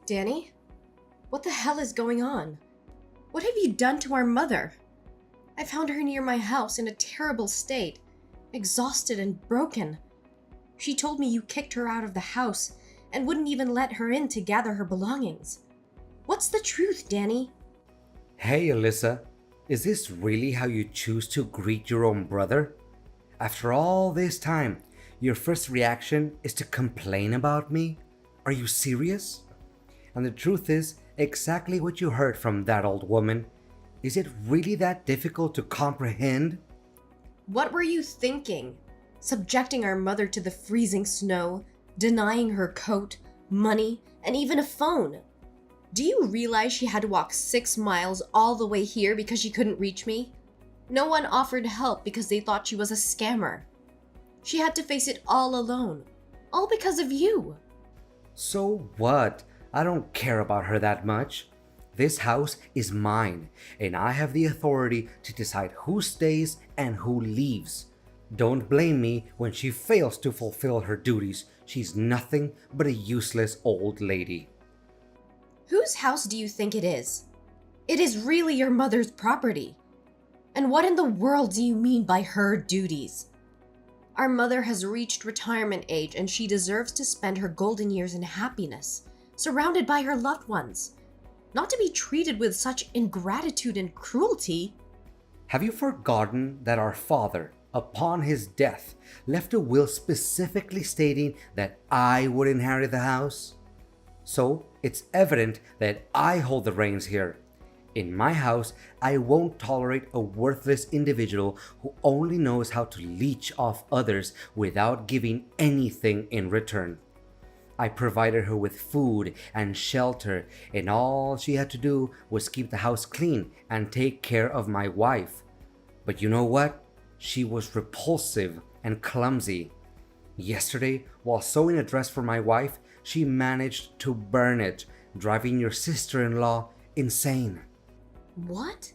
Danny? What the hell is going on? What have you done to our mother? I found her near my house in a terrible state, exhausted and broken. She told me you kicked her out of the house and wouldn't even let her in to gather her belongings. What's the truth, Danny? Hey, Alyssa, is this really how you choose to greet your own brother? After all this time, your first reaction is to complain about me? Are you serious? And the truth is exactly what you heard from that old woman. Is it really that difficult to comprehend? What were you thinking? Subjecting our mother to the freezing snow, denying her coat, money, and even a phone. Do you realize she had to walk 6 miles all the way here because she couldn't reach me? No one offered help because they thought she was a scammer. She had to face it all alone, all because of you. So what? I don't care about her that much. This house is mine, and I have the authority to decide who stays and who leaves. Don't blame me when she fails to fulfill her duties. She's nothing but a useless old lady. Whose house do you think it is? It is really your mother's property. And what in the world do you mean by her duties? Our mother has reached retirement age and she deserves to spend her golden years in happiness, surrounded by her loved ones, not to be treated with such ingratitude and cruelty. Have you forgotten that our father, upon his death, left a will specifically stating that I would inherit the house? So it's evident that I hold the reins here. In my house, I won't tolerate a worthless individual who only knows how to leech off others without giving anything in return. I provided her with food and shelter, and all she had to do was keep the house clean and take care of my wife. But you know what? She was repulsive and clumsy. Yesterday, while sewing a dress for my wife, she managed to burn it, driving your sister-in-law insane. What?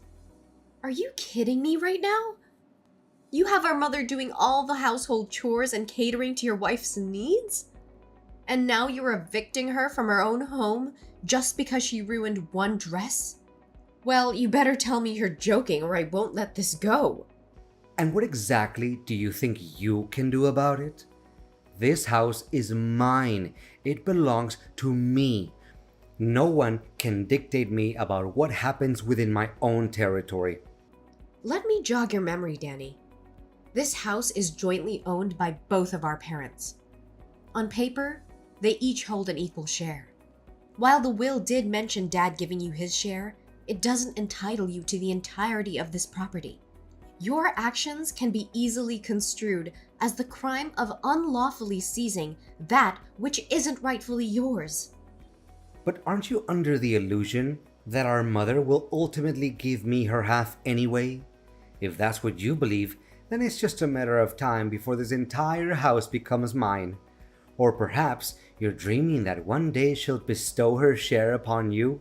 Are you kidding me right now? You have our mother doing all the household chores and catering to your wife's needs? And now you're evicting her from her own home just because she ruined one dress? Well, you better tell me you're joking or I won't let this go. And what exactly do you think you can do about it? This house is mine. It belongs to me. No one can dictate me about what happens within my own territory. Let me jog your memory, Danny. This house is jointly owned by both of our parents. On paper, they each hold an equal share. While the will did mention Dad giving you his share, it doesn't entitle you to the entirety of this property. Your actions can be easily construed as the crime of unlawfully seizing that which isn't rightfully yours. But aren't you under the illusion that our mother will ultimately give me her half anyway? If that's what you believe, then it's just a matter of time before this entire house becomes mine. Or perhaps you're dreaming that one day she'll bestow her share upon you.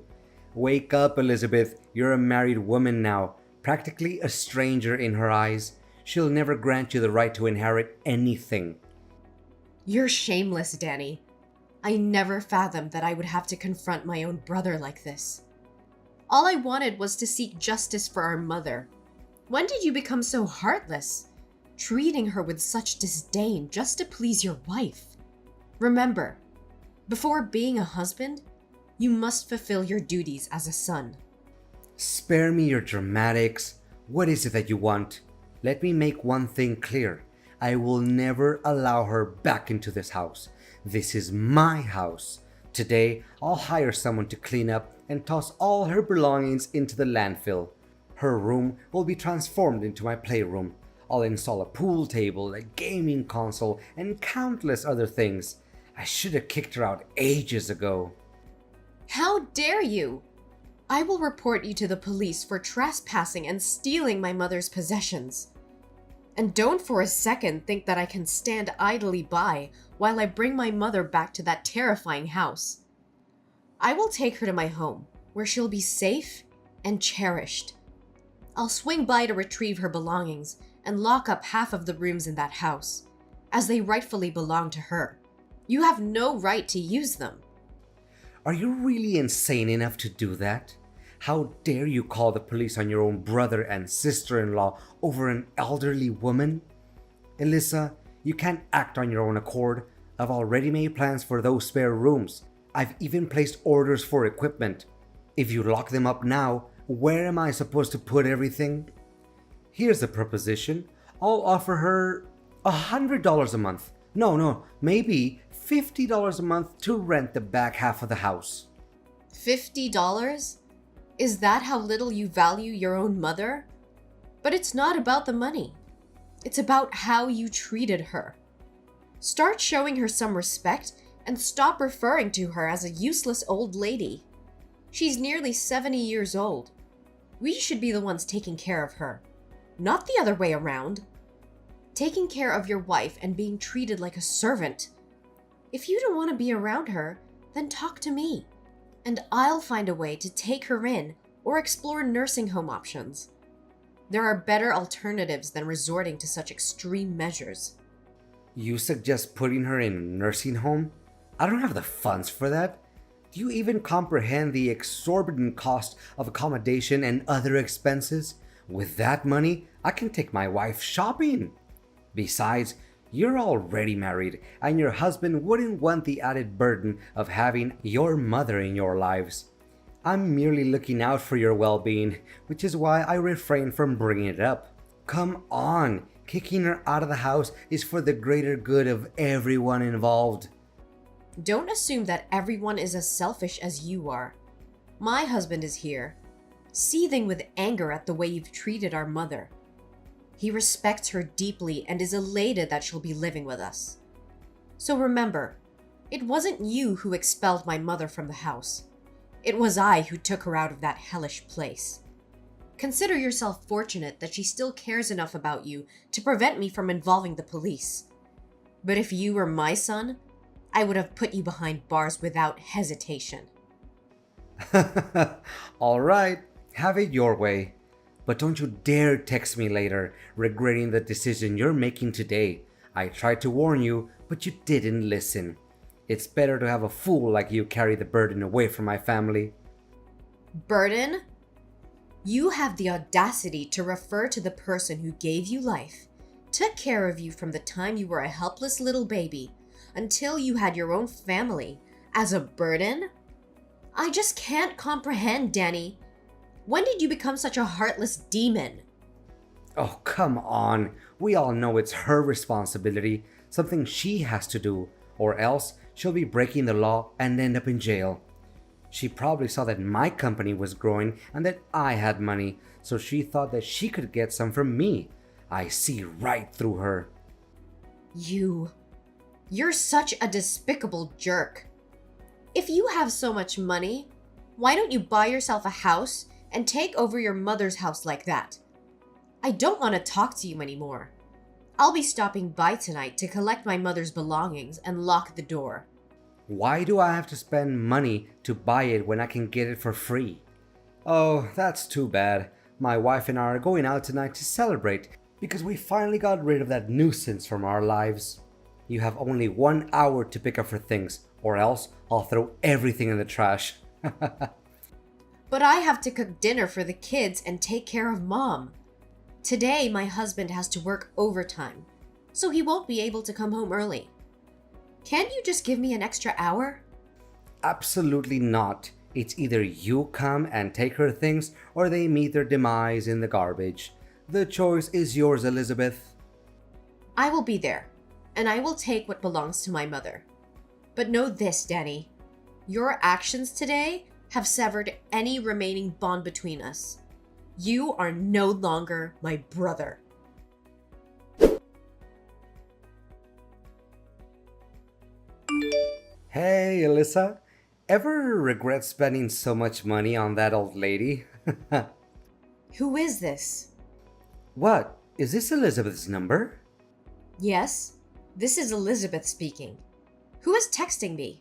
Wake up, Elizabeth. You're a married woman now, practically a stranger in her eyes. She'll never grant you the right to inherit anything. You're shameless, Danny. I never fathomed that I would have to confront my own brother like this. All I wanted was to seek justice for our mother. When did you become so heartless, treating her with such disdain just to please your wife? Remember, before being a husband, you must fulfill your duties as a son. Spare me your dramatics. What is it that you want? Let me make one thing clear. I will never allow her back into this house. This is my house. Today, I'll hire someone to clean up and toss all her belongings into the landfill. Her room will be transformed into my playroom. I'll install a pool table, a gaming console, and countless other things. I should have kicked her out ages ago. How dare you! I will report you to the police for trespassing and stealing my mother's possessions. And don't for a second think that I can stand idly by while I bring my mother back to that terrifying house. I will take her to my home, where she'll be safe and cherished. I'll swing by to retrieve her belongings and lock up half of the rooms in that house, as they rightfully belong to her. You have no right to use them. Are you really insane enough to do that? How dare you call the police on your own brother and sister-in-law over an elderly woman? Alyssa, you can't act on your own accord. I've already made plans for those spare rooms. I've even placed orders for equipment. If you lock them up now, where am I supposed to put everything? Here's a proposition. I'll offer her $100 a month. No, maybe $50 a month to rent the back half of the house. $50? Is that how little you value your own mother? But it's not about the money. It's about how you treated her. Start showing her some respect and stop referring to her as a useless old lady. She's nearly 70 years old. We should be the ones taking care of her, not the other way around. Taking care of your wife and being treated like a servant. If you don't want to be around her, then talk to me, and I'll find a way to take her in or explore nursing home options. There are better alternatives than resorting to such extreme measures. You suggest putting her in a nursing home? I don't have the funds for that. Do you even comprehend the exorbitant cost of accommodation and other expenses? With that money, I can take my wife shopping. Besides, you're already married, and your husband wouldn't want the added burden of having your mother in your lives. I'm merely looking out for your well-being, which is why I refrain from bringing it up. Come on, kicking her out of the house is for the greater good of everyone involved. Don't assume that everyone is as selfish as you are. My husband is here, seething with anger at the way you've treated our mother. He respects her deeply and is elated that she'll be living with us. So remember, it wasn't you who expelled my mother from the house. It was I who took her out of that hellish place. Consider yourself fortunate that she still cares enough about you to prevent me from involving the police. But if you were my son, I would have put you behind bars without hesitation. All right, have it your way. But don't you dare text me later, regretting the decision you're making today. I tried to warn you, but you didn't listen. It's better to have a fool like you carry the burden away from my family. Burden? You have the audacity to refer to the person who gave you life, took care of you from the time you were a helpless little baby until you had your own family, as a burden? I just can't comprehend, Danny. When did you become such a heartless demon? Oh, come on. We all know it's her responsibility, something she has to do, or else she'll be breaking the law and end up in jail. She probably saw that my company was growing and that I had money, so she thought that she could get some from me. I see right through her. You're such a despicable jerk. If you have so much money, why don't you buy yourself a house and take over your mother's house like that? I don't want to talk to you anymore. I'll be stopping by tonight to collect my mother's belongings and lock the door. Why do I have to spend money to buy it when I can get it for free? Oh, that's too bad. My wife and I are going out tonight to celebrate because we finally got rid of that nuisance from our lives. You have only 1 hour to pick up her things, or else I'll throw everything in the trash. But I have to cook dinner for the kids and take care of Mom. Today, my husband has to work overtime, so he won't be able to come home early. Can't you just give me an extra hour? Absolutely not. It's either you come and take her things, or they meet their demise in the garbage. The choice is yours, Elizabeth. I will be there, and I will take what belongs to my mother. But know this, Danny. Your actions today have severed any remaining bond between us. You are no longer my brother. Hey, Alyssa. Ever regret spending so much money on that old lady? Who is this? What? Is this Elizabeth's number? Yes, this is Elizabeth speaking. Who is texting me?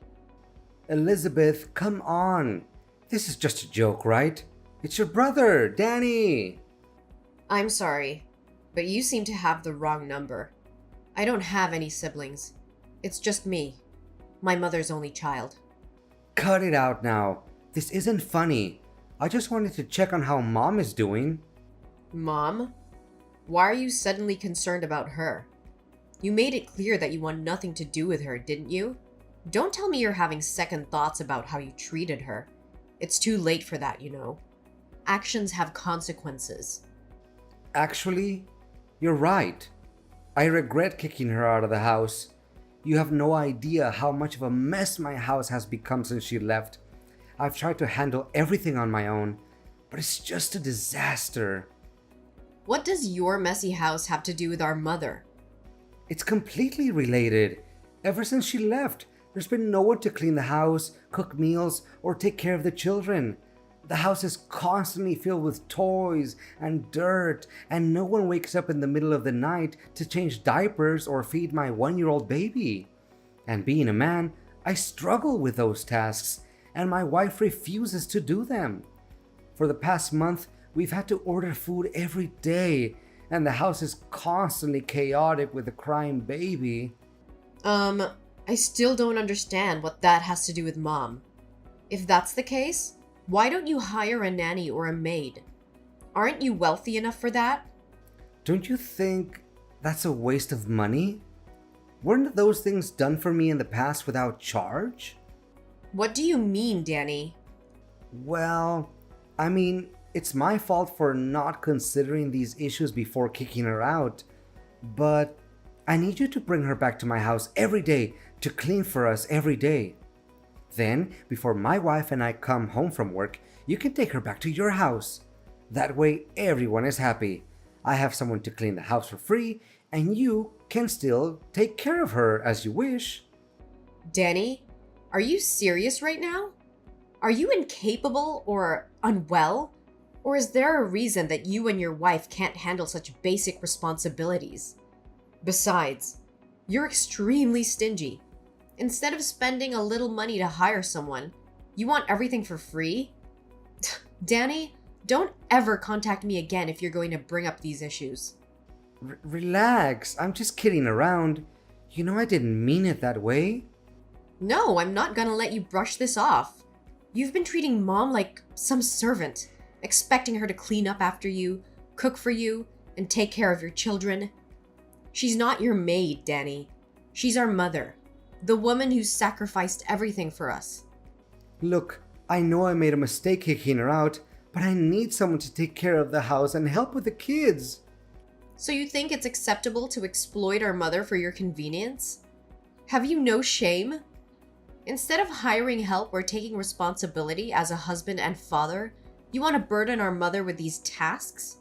Elizabeth, come on. This is just a joke, right? It's your brother, Danny. I'm sorry, but you seem to have the wrong number. I don't have any siblings. It's just me, my mother's only child. Cut it out now. This isn't funny. I just wanted to check on how Mom is doing. Mom? Why are you suddenly concerned about her? You made it clear that you want nothing to do with her, didn't you? Don't tell me you're having second thoughts about how you treated her. It's too late for that, you know. Actions have consequences. Actually, you're right. I regret kicking her out of the house. You have no idea how much of a mess my house has become since she left. I've tried to handle everything on my own, but it's just a disaster. What does your messy house have to do with our mother? It's completely related. Ever since she left, there's been no one to clean the house, cook meals, or take care of the children. The house is constantly filled with toys and dirt, and no one wakes up in the middle of the night to change diapers or feed my 1-year-old baby. And being a man, I struggle with those tasks, and my wife refuses to do them. For the past month, we've had to order food every day, and the house is constantly chaotic with a crying baby. I still don't understand what that has to do with Mom. If that's the case, why don't you hire a nanny or a maid? Aren't you wealthy enough for that? Don't you think that's a waste of money? Weren't those things done for me in the past without charge? What do you mean, Danny? Well, it's my fault for not considering these issues before kicking her out. But I need you to bring her back to my house every day to clean for us every day. Then, before my wife and I come home from work, you can take her back to your house. That way, everyone is happy. I have someone to clean the house for free, and you can still take care of her as you wish. Danny, are you serious right now? Are you incapable or unwell? Or is there a reason that you and your wife can't handle such basic responsibilities? Besides, you're extremely stingy. Instead of spending a little money to hire someone, you want everything for free? Danny, don't ever contact me again if you're going to bring up these issues. Relax, I'm just kidding around. You know I didn't mean it that way. No, I'm not gonna let you brush this off. You've been treating Mom like some servant, expecting her to clean up after you, cook for you, and take care of your children. She's not your maid, Danny. She's our mother, the woman who sacrificed everything for us. Look, I know I made a mistake kicking her out, but I need someone to take care of the house and help with the kids. So you think it's acceptable to exploit our mother for your convenience? Have you no shame? Instead of hiring help or taking responsibility as a husband and father, you want to burden our mother with these tasks?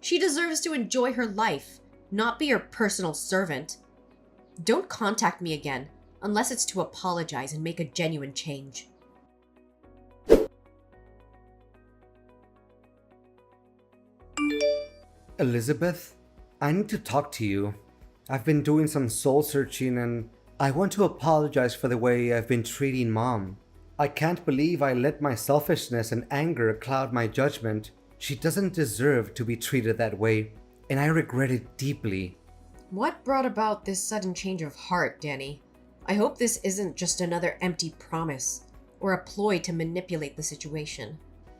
She deserves to enjoy her life, not be your personal servant. Don't contact me again, unless it's to apologize and make a genuine change. Elizabeth, I need to talk to you. I've been doing some soul searching and I want to apologize for the way I've been treating Mom. I can't believe I let my selfishness and anger cloud my judgment. She doesn't deserve to be treated that way, and I regret it deeply. What brought about this sudden change of heart, Danny? I hope this isn't just another empty promise or a ploy to manipulate the situation.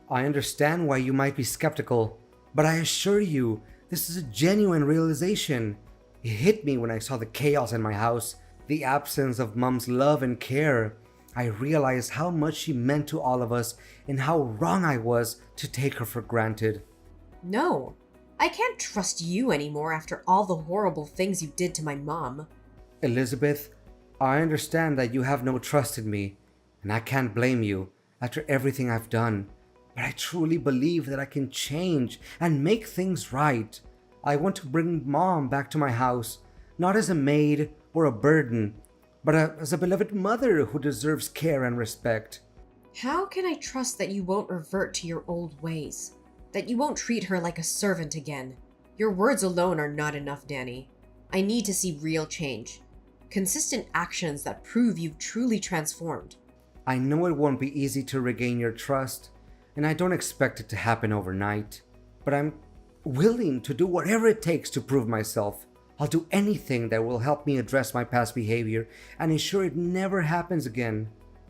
I understand why you might be skeptical, but I assure you, this is a genuine realization. It hit me when I saw the chaos in my house, the absence of Mom's love and care. I realized how much she meant to all of us and how wrong I was to take her for granted. No, I can't trust you anymore after all the horrible things you did to my mom. Elizabeth, I understand that you have no trust in me, and I can't blame you after everything I've done. But I truly believe that I can change and make things right. I want to bring Mom back to my house, not as a maid or a burden, but as a beloved mother who deserves care and respect. How can I trust that you won't revert to your old ways? That you won't treat her like a servant again? Your words alone are not enough, Danny. I need to see real change. Consistent actions that prove you've truly transformed. I know it won't be easy to regain your trust, and I don't expect it to happen overnight. But I'm willing to do whatever it takes to prove myself. I'll do anything that will help me address my past behavior and ensure it never happens again.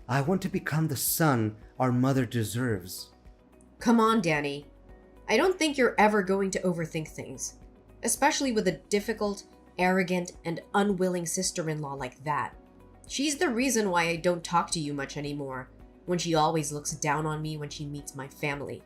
I want to become the son our mother deserves. Come on, Danny. I don't think you're ever going to overthink things, especially with a difficult, arrogant, and unwilling sister-in-law like that. She's the reason why I don't talk to you much anymore, when she always looks down on me when she meets my family.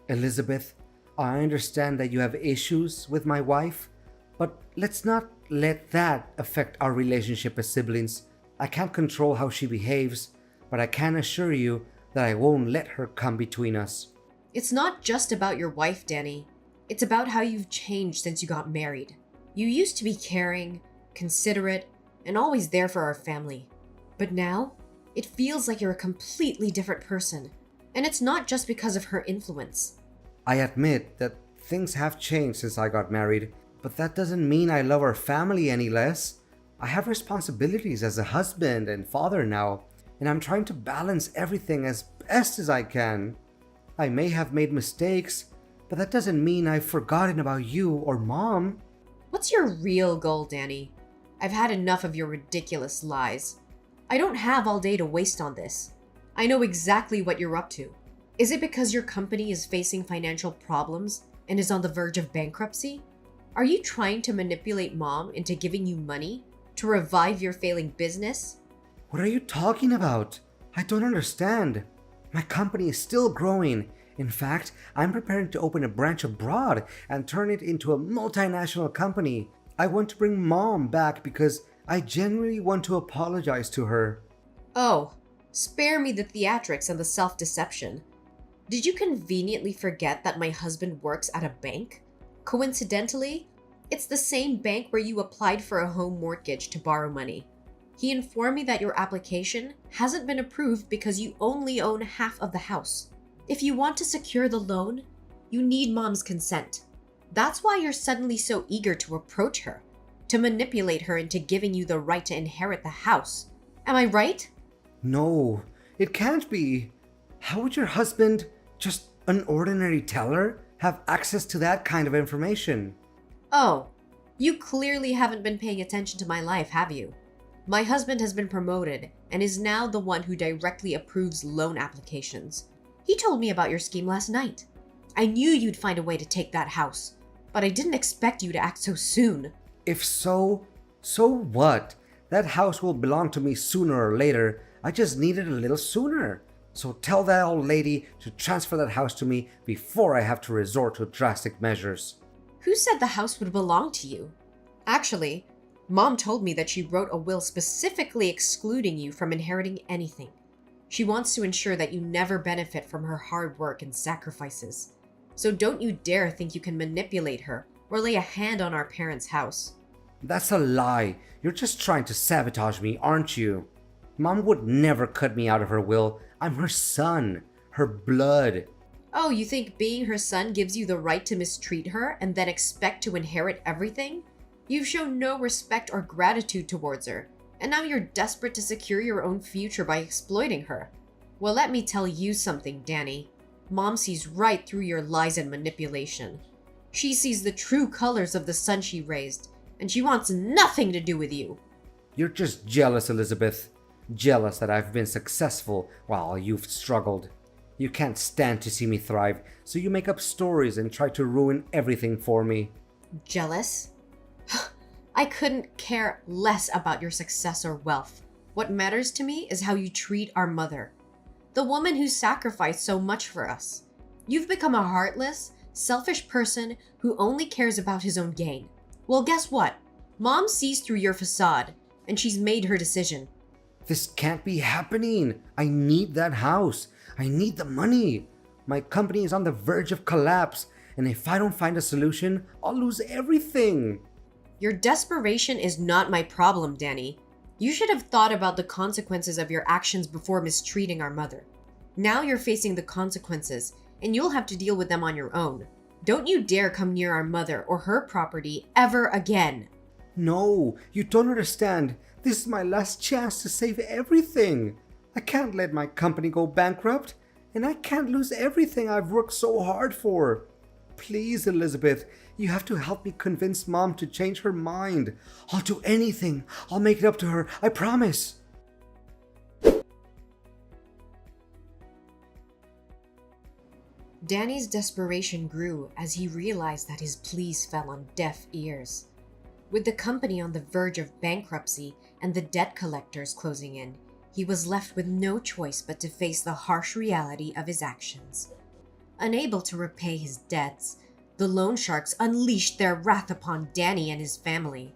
Elizabeth, I understand that you have issues with my wife, but let's not let that affect our relationship as siblings. I can't control how she behaves, but I can assure you that I won't let her come between us. It's not just about your wife, Danny. It's about how you've changed since you got married. You used to be caring, considerate, and always there for our family. But now, it feels like you're a completely different person. And it's not just because of her influence. I admit that things have changed since I got married, but that doesn't mean I love our family any less. I have responsibilities as a husband and father now, and I'm trying to balance everything as best as I can. I may have made mistakes, but that doesn't mean I've forgotten about you or Mom. What's your real goal, Danny? I've had enough of your ridiculous lies. I don't have all day to waste on this. I know exactly what you're up to. Is it because your company is facing financial problems and is on the verge of bankruptcy? Are you trying to manipulate Mom into giving you money to revive your failing business? What are you talking about? I don't understand. My company is still growing. In fact, I'm preparing to open a branch abroad and turn it into a multinational company. I want to bring Mom back because I genuinely want to apologize to her. Oh, spare me the theatrics and the self-deception. Did you conveniently forget that my husband works at a bank? Coincidentally, it's the same bank where you applied for a home mortgage to borrow money. He informed me that your application hasn't been approved because you only own half of the house. If you want to secure the loan, you need Mom's consent. That's why you're suddenly so eager to approach her, to manipulate her into giving you the right to inherit the house. Am I right? No, it can't be. How would your husband, just an ordinary teller, have access to that kind of information? Oh, you clearly haven't been paying attention to my life, have you? My husband has been promoted and is now the one who directly approves loan applications. He told me about your scheme last night. I knew you'd find a way to take that house, but I didn't expect you to act so soon. If so, so what? That house will belong to me sooner or later. I just need it a little sooner. So tell that old lady to transfer that house to me before I have to resort to drastic measures. Who said the house would belong to you? Actually, Mom told me that she wrote a will specifically excluding you from inheriting anything. She wants to ensure that you never benefit from her hard work and sacrifices. So don't you dare think you can manipulate her or lay a hand on our parents' house. That's a lie. You're just trying to sabotage me, aren't you? Mom would never cut me out of her will. I'm her son, her blood. Oh, you think being her son gives you the right to mistreat her and then expect to inherit everything? You've shown no respect or gratitude towards her, and now you're desperate to secure your own future by exploiting her. Well, let me tell you something, Danny. Mom sees right through your lies and manipulation. She sees the true colors of the son she raised, and she wants nothing to do with you. You're just jealous, Elizabeth. Jealous that I've been successful while you've struggled. You can't stand to see me thrive, so you make up stories and try to ruin everything for me. Jealous? I couldn't care less about your success or wealth. What matters to me is how you treat our mother, the woman who sacrificed so much for us. You've become a heartless, selfish person who only cares about his own gain. Well, guess what? Mom sees through your facade, and she's made her decision. This can't be happening. I need that house. I need the money. My company is on the verge of collapse, and if I don't find a solution, I'll lose everything. Your desperation is not my problem, Danny. You should have thought about the consequences of your actions before mistreating our mother. Now you're facing the consequences, and you'll have to deal with them on your own. Don't you dare come near our mother or her property ever again. No, you don't understand. This is my last chance to save everything. I can't let my company go bankrupt, and I can't lose everything I've worked so hard for. Please, Elizabeth, you have to help me convince Mom to change her mind. I'll do anything. I'll make it up to her. I promise. Danny's desperation grew as he realized that his pleas fell on deaf ears. With the company on the verge of bankruptcy and the debt collectors closing in, he was left with no choice but to face the harsh reality of his actions. Unable to repay his debts, the loan sharks unleashed their wrath upon Danny and his family.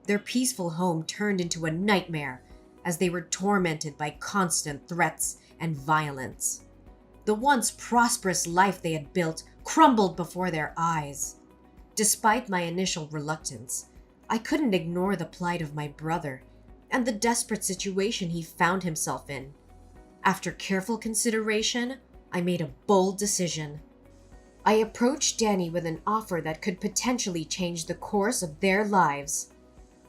Their peaceful home turned into a nightmare as they were tormented by constant threats and violence. The once prosperous life they had built crumbled before their eyes. Despite my initial reluctance, I couldn't ignore the plight of my brother and the desperate situation he found himself in. After careful consideration, I made a bold decision. I approached Danny with an offer that could potentially change the course of their lives.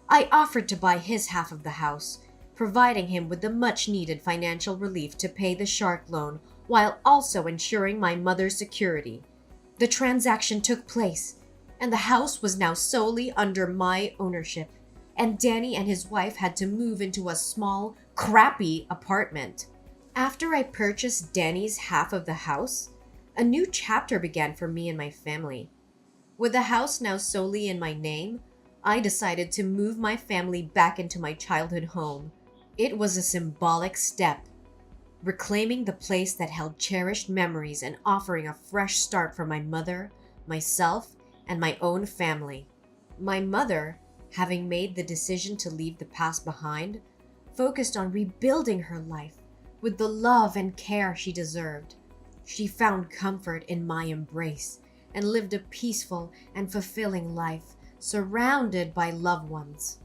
I offered to buy his half of the house, providing him with the much-needed financial relief to pay the shark loan while also ensuring my mother's security. The transaction took place, and the house was now solely under my ownership, and Danny and his wife had to move into a small, crappy apartment. After I purchased Danny's half of the house, a new chapter began for me and my family. With the house now solely in my name, I decided to move my family back into my childhood home. It was a symbolic step, reclaiming the place that held cherished memories and offering a fresh start for my mother, myself, and my own family. My mother, having made the decision to leave the past behind, focused on rebuilding her life with the love and care she deserved. She found comfort in my embrace and lived a peaceful and fulfilling life, surrounded by loved ones.